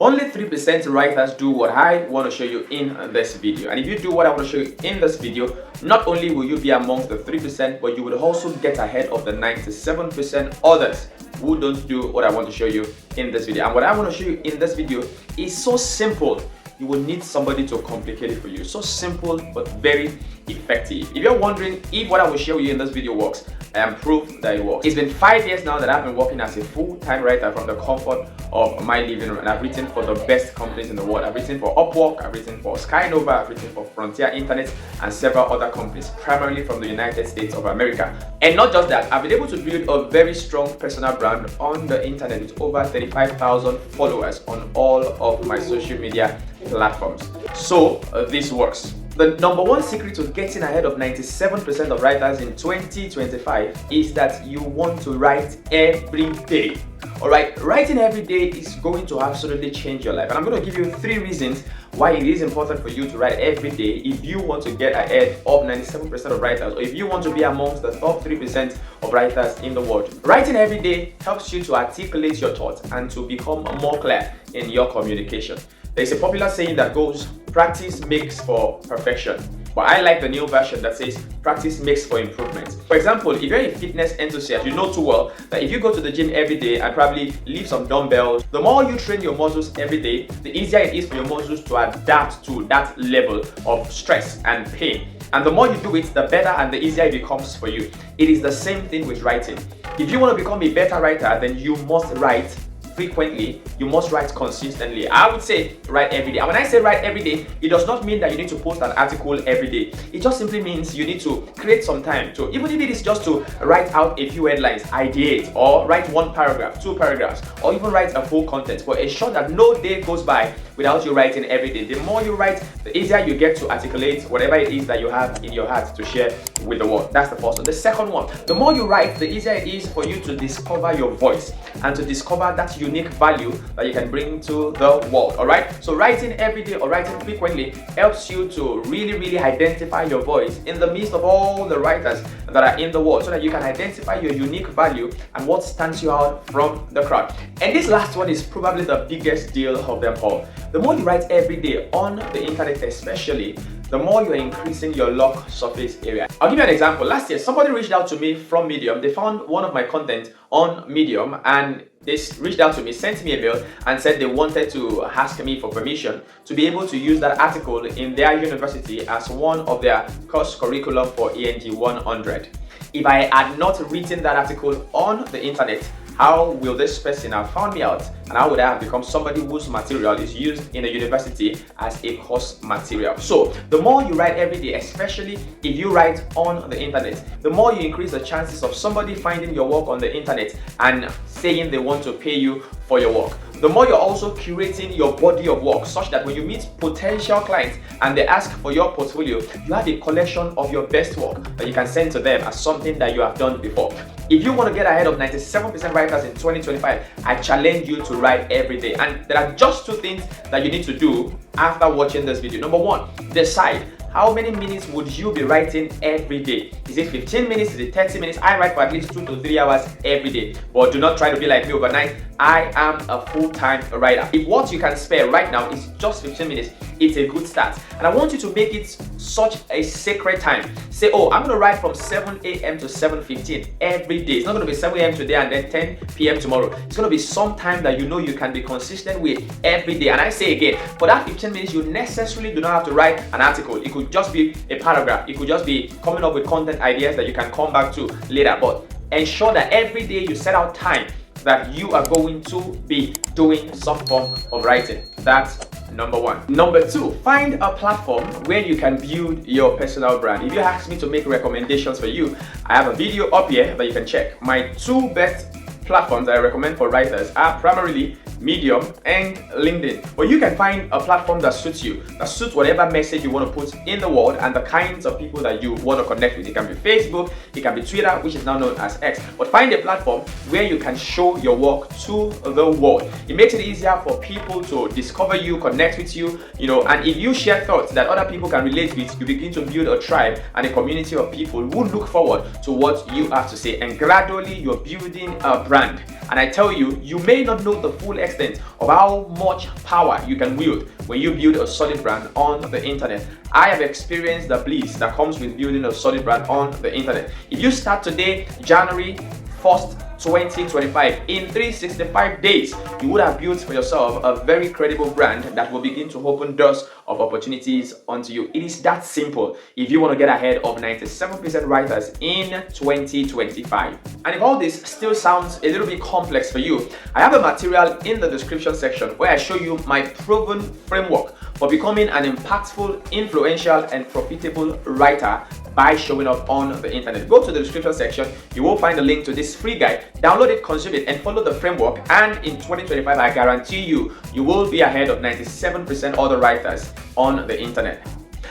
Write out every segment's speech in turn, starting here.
Only 3% writers do what I want to show you in this video. And if you do what I want to show you in this video, not only will you be amongst the 3%, but you will also get ahead of the 97% others who don't do what I want to show you in this video. And what I want to show you in this video is so simple. You will need somebody to complicate it for you. So simple, but very effective. If you're wondering if what I will show you in this video works, I am proof that it works. It's been 5 years now that I've been working as a full-time writer from the comfort of my living room, and I've written for the best companies in the world. I've written for Upwork, I've written for Skynova, I've written for Frontier Internet, and several other companies, primarily from the United States of America. And not just that, I've been able to build a very strong personal brand on the internet with over 35,000 followers on all of my social media platforms. So this works. The number one secret to getting ahead of 97% of writers in 2025 is that you want to write every day. Alright, writing every day is going to absolutely change your life. And I'm going to give you 3 reasons why it is important for you to write every day if you want to get ahead of 97% of writers, or if you want to be amongst the top 3% of writers in the world. Writing every day helps you to articulate your thoughts and to become more clear in your communication. There's a popular saying that goes, practice makes for perfection. But I like the new version that says practice makes for improvement. For example, if you're a fitness enthusiast, you know too well that if you go to the gym every day and probably lift some dumbbells, the more you train your muscles every day, the easier it is for your muscles to adapt to that level of stress and pain. And the more you do it, the better and the easier it becomes for you. It is the same thing with writing. If you want to become a better writer, then you must write frequently, you must write consistently. I would say write every day. And when I say write every day, it does not mean that you need to post an article every day. It just simply means you need to create some time to, even if it is just to write out a few headlines, ideate, or write 1 paragraph, 2 paragraphs, or even write a full content. But ensure that no day goes by without you writing every day. The more you write, the easier you get to articulate whatever it is that you have in your heart to share with the world. That's the first one. The second one, the more you write, the easier it is for you to discover your voice and to discover that unique value that you can bring to the world. All right, so writing every day or writing frequently helps you to really identify your voice in the midst of all the writers that are in the world, so that you can identify your unique value and what stands you out from the crowd. And this last one is probably the biggest deal of them all. The more you write every day on the internet, especially, the more you're increasing your lock surface area. I'll give you an example. Last year, somebody reached out to me from Medium. They found one of my content on Medium and they reached out to me, sent me a mail and said they wanted to ask me for permission to be able to use that article in their university as one of their course curriculum for ENG 100. If I had not written that article on the internet, how will this person have found me out, and how would I have become somebody whose material is used in a university as a course material? So the more you write every day, especially if you write on the internet, the more you increase the chances of somebody finding your work on the internet and saying they want to pay you for your work. The more you're also curating your body of work such that when you meet potential clients and they ask for your portfolio, you have a collection of your best work that you can send to them as something that you have done before. If you want to get ahead of 97% writers in 2025, I challenge you to write every day. And there are just 2 things that you need to do after watching this video. Number 1, decide how many minutes would you be writing every day. Is it 15 minutes? Is it 30 minutes? I write for at least 2 to 3 hours every day. But do not try to be like me overnight. I am a full-time writer. If what you can spare right now is just 15 minutes, it's a good start. And I want you to make it such a sacred time. Say, oh, I'm going to write from 7 a.m. to 7:15 every day. It's not going to be 7 a.m. today and then 10 p.m. tomorrow. It's going to be some time that you know you can be consistent with every day. And I say again, for that 15 minutes, you necessarily do not have to write an article. It could just be a paragraph. It could just be coming up with content ideas that you can come back to later. But ensure that every day you set out time that you are going to be doing some form of writing. That's number 1. Number 2, find a platform where you can build your personal brand. If you ask me to make recommendations for you, I have a video up here that you can check. My 2 best platforms that I recommend for writers are primarily Medium and LinkedIn. But you can find a platform that suits you, that suits whatever message you want to put in the world and the kinds of people that you want to connect with. It can be Facebook, it can be Twitter, which is now known as X. But find a platform where you can show your work to the world. It makes it easier for people to discover you, connect with you, and if you share thoughts that other people can relate with, you begin to build a tribe and a community of people who look forward to what you have to say. And gradually you're building a brand And I tell you, you may not know the full extent of how much power you can wield when you build a solid brand on the internet. I have experienced the bliss that comes with building a solid brand on the internet. If you start today, January 1st, 2025, in 365 days, you would have built for yourself a very credible brand that will begin to open doors of opportunities onto you. It is that simple if you want to get ahead of 97% writers in 2025. And if all this still sounds a little bit complex for you, I have a material in the description section where I show you my proven framework for becoming an impactful, influential, and profitable writer by showing up on the internet. Go to the description section, you will find a link to this free guide. Download it, consume it, and follow the framework. And in 2025, I guarantee you, you will be ahead of 97% other writers on the internet.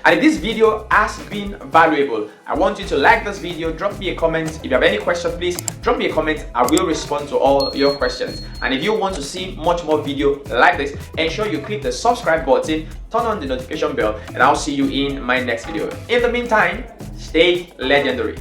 And if this video has been valuable, I want you to like this video, drop me a comment. If you have any questions, please drop me a comment. I will respond to all your questions. And if you want to see much more video like this, ensure you click the subscribe button, turn on the notification bell, and I'll see you in my next video. In the meantime, stay legendary.